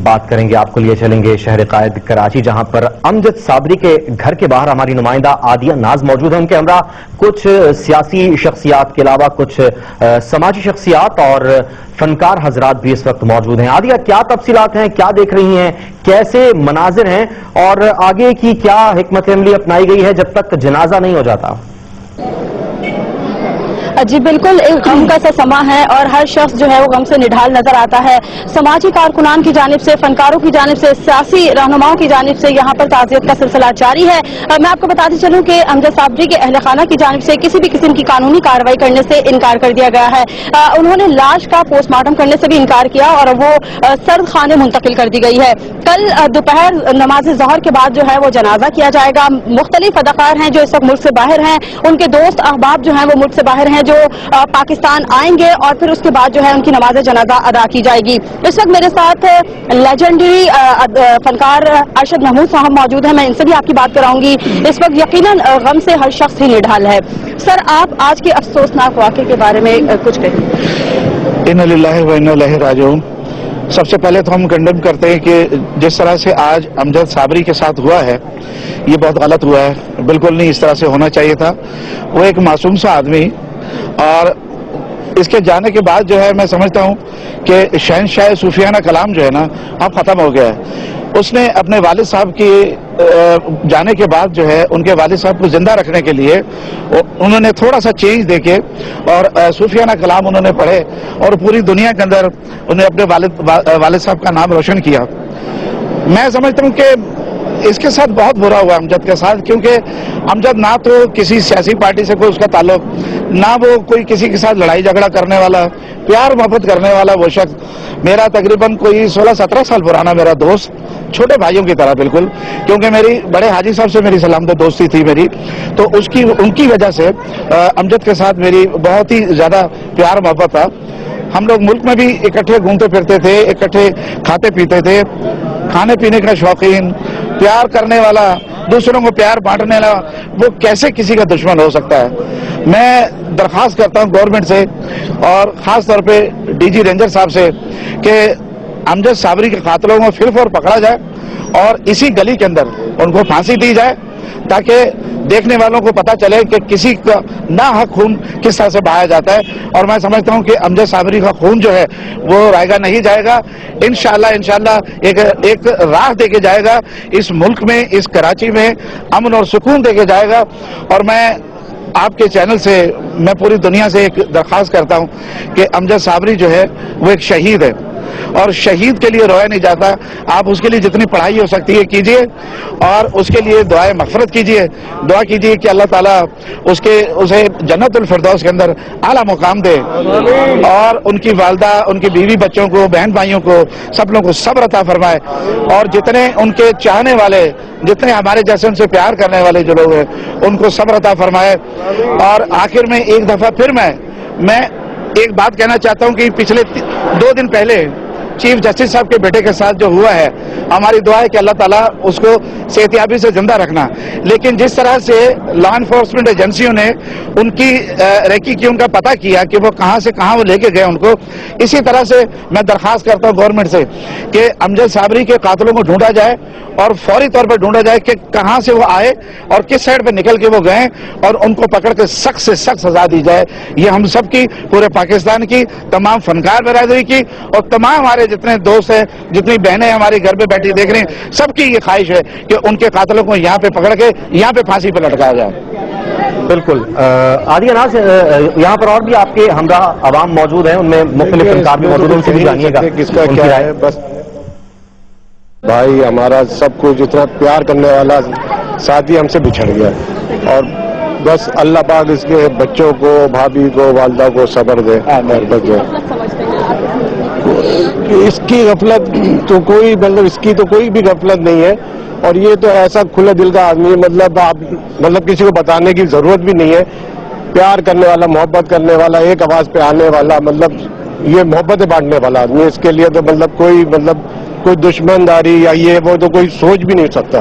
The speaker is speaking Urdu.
بات کریں گے، آپ کو لیے چلیں گے شہر قائد کراچی، جہاں پر امجد صابری کے گھر کے باہر ہماری نمائندہ عادیہ ناز موجود ہیں۔ ان کے ہمراہ کچھ سیاسی شخصیات کے علاوہ کچھ سماجی شخصیات اور فنکار حضرات بھی اس وقت موجود ہیں۔ عادیہ، کیا تفصیلات ہیں، کیا دیکھ رہی ہیں، کیسے مناظر ہیں اور آگے کی کیا حکمت عملی اپنائی گئی ہے جب تک جنازہ نہیں ہو جاتا؟ جی بالکل، ایک غم کا سا سما ہے اور ہر شخص جو ہے وہ غم سے نڈھال نظر آتا ہے۔ سماجی کارکنان کی جانب سے، فنکاروں کی جانب سے، سیاسی رہنماؤں کی جانب سے یہاں پر تعزیت کا سلسلہ جاری ہے۔ میں آپ کو بتاتی چلوں کہ امجد صابری کے اہل خانہ کی جانب سے کسی بھی قسم کی قانونی کارروائی کرنے سے انکار کر دیا گیا ہے۔ انہوں نے لاش کا پوسٹ مارٹم کرنے سے بھی انکار کیا اور وہ سرد خانے منتقل کر دی گئی ہے۔ کل دوپہر نماز ظہر کے بعد جو ہے وہ جنازہ کیا جائے گا۔ مختلف اداکار ہیں جو اس وقت ملک سے باہر ہیں، ان کے دوست احباب جو ہیں وہ ملک سے باہر ہیں جو پاکستان آئیں گے اور پھر اس کے بعد جو ہے ان کی نماز جنازہ ادا کی جائے گی۔ اس وقت میرے ساتھ لیجنڈری فنکار ارشد محمود صاحب موجود ہیں، میں ان سے بھی آپ کی بات کراؤں گی۔ اس وقت یقیناً غم سے ہر شخص ہی نڈھال ہے۔ سر، آپ آج کے افسوسناک واقعے کے بارے میں کچھ کہیں۔ انا للہ و انا الیہ راجعون۔ سب سے پہلے تو ہم کنڈم کرتے ہیں کہ جس طرح سے آج امجد صابری کے ساتھ ہوا ہے یہ بہت غلط ہوا ہے، بالکل نہیں اس طرح سے ہونا چاہیے تھا۔ وہ ایک معصوم سا آدمی، اور اس کے جانے کے بعد جو ہے میں سمجھتا ہوں کہ شہنشاہ صوفیانہ کلام جو ہے نا اب ختم ہو گیا ہے۔ اس نے اپنے والد صاحب کی جانے کے بعد جو ہے ان کے والد صاحب کو زندہ رکھنے کے لیے انہوں نے تھوڑا سا چینج دے کے اور صوفیانہ کلام انہوں نے پڑھے اور پوری دنیا کے اندر انہیں اپنے والد صاحب کا نام روشن کیا۔ میں سمجھتا ہوں کہ اس کے ساتھ بہت برا ہوا امجد کے ساتھ، کیونکہ امجد نہ تو کسی سیاسی پارٹی سے کوئی اس کا تعلق، نہ وہ کوئی کسی کے ساتھ لڑائی جھگڑا کرنے والا، پیار محبت کرنے والا وہ شخص۔ میرا تقریباً کوئی 16-17 سال پرانا میرا دوست، چھوٹے بھائیوں کی طرح بالکل، کیونکہ میری بڑے حاجی صاحب سے میری سلامت دوستی تھی میری، تو ان کی وجہ سے امجد کے ساتھ میری بہت ہی زیادہ پیار محبت تھا۔ ہم لوگ ملک میں بھی اکٹھے گھومتے پھرتے تھے، اکٹھے کھاتے پیتے تھے، کھانے پینے کا شوقین، پیار کرنے والا، دوسروں کو پیار بانٹنے والا، وہ کیسے کسی کا دشمن ہو سکتا ہے۔ میں درخواست کرتا ہوں گورنمنٹ سے اور خاص طور پہ ڈی جی رینجر صاحب سے کہ امجد صابری کے قاتلوں کو پھر فور پکڑا جائے اور اسی گلی کے اندر ان کو پھانسی دی جائے، تاکہ دیکھنے والوں کو پتہ چلے کہ کسی کا ناحق خون کس طرح سے بہایا جاتا ہے۔ اور میں سمجھتا ہوں کہ امجد صابری کا خون جو ہے وہ رائے گا نہیں جائے گا، انشاءاللہ ایک راہ دے کے جائے گا اس ملک میں، اس کراچی میں امن اور سکون دے کے جائے گا۔ اور میں آپ کے چینل سے میں پوری دنیا سے ایک درخواست کرتا ہوں کہ امجد صابری جو ہے وہ ایک شہید ہے، اور شہید کے لیے رویا نہیں جاتا۔ آپ اس کے لیے جتنی پڑھائی ہو سکتی ہے کیجئے اور اس کے لیے دعائے مغفرت کیجئے، دعا کیجئے کہ اللہ تعالیٰ اسے جنت الفردوس کے اندر اعلیٰ مقام دے، اور ان کی والدہ، ان کی بیوی بچوں کو، بہن بھائیوں کو، سب لوگوں کو صبر عطا فرمائے، اور جتنے ان کے چاہنے والے، جتنے ہمارے جیسے ان سے پیار کرنے والے جو لوگ ہیں ان کو صبر عطا فرمائے۔ اور آخر میں ایک دفعہ پھر میں ایک بات کہنا چاہتا ہوں کہ پچھلے 2 دن پہلے چیف جسٹس صاحب کے بیٹے کے ساتھ جو ہوا ہے، ہماری دعا ہے کہ اللہ تعالیٰ اس کو صحتیابی سے زندہ رکھنا، لیکن جس طرح سے لا انفورسمنٹ ایجنسیوں نے ان کی ریکی کی، ان کا پتہ کیا کہ وہ کہاں سے کہاں وہ لے کے گئے ان کو، اسی طرح سے میں درخواست کرتا ہوں گورنمنٹ سے کہ امجد صابری کے قاتلوں کو ڈھونڈا جائے اور فوری طور پر ڈھونڈا جائے کہ کہاں سے وہ آئے اور کس سائڈ پہ نکل کے وہ گئے، اور ان کو پکڑ کے سخت سے سخت سزا دی جائے۔ یہ ہم سب کی، پورے پاکستان کی، تمام فنکار برادری کی اور تمام ہمارے جتنے دوست ہیں، جتنی بہنیں ہمارے گھر پہ بیٹھی دیکھ رہے ہیں، سب کی یہ خواہش ہے کہ ان کے قاتلوں کو یہاں پہ پکڑ کے یہاں پہ پھانسی پہ لٹکایا جائے۔ بالکل عادیہ ناز، یہاں پر اور بھی آپ کے ہمراہ عوام موجود ہیں، ان میں مختلف فنکار بھی موجود ہیں، ان سے بھی جانیے گا کس کا کیا ہے۔ بس بھائی ہمارا سب کو جتنا پیار کرنے والا ساتھی ہم سے بچھڑ گیا، اور بس اللہ پاک اس کے بچوں کو، بھابھی کو، والدہ کو صبر دے۔ اس کی غفلت تو کوئی، مطلب اس کی تو کوئی بھی غفلت نہیں ہے، اور یہ تو ایسا کھلے دل کا آدمی ہے، مطلب کسی کو بتانے کی ضرورت بھی نہیں ہے، پیار کرنے والا، محبت کرنے والا، ایک آواز پہ آنے والا، مطلب یہ محبتیں بانٹنے والا آدمی ہے۔ اس کے لیے تو کوئی دشمن داری یا یہ وہ تو کوئی سوچ بھی نہیں سکتا۔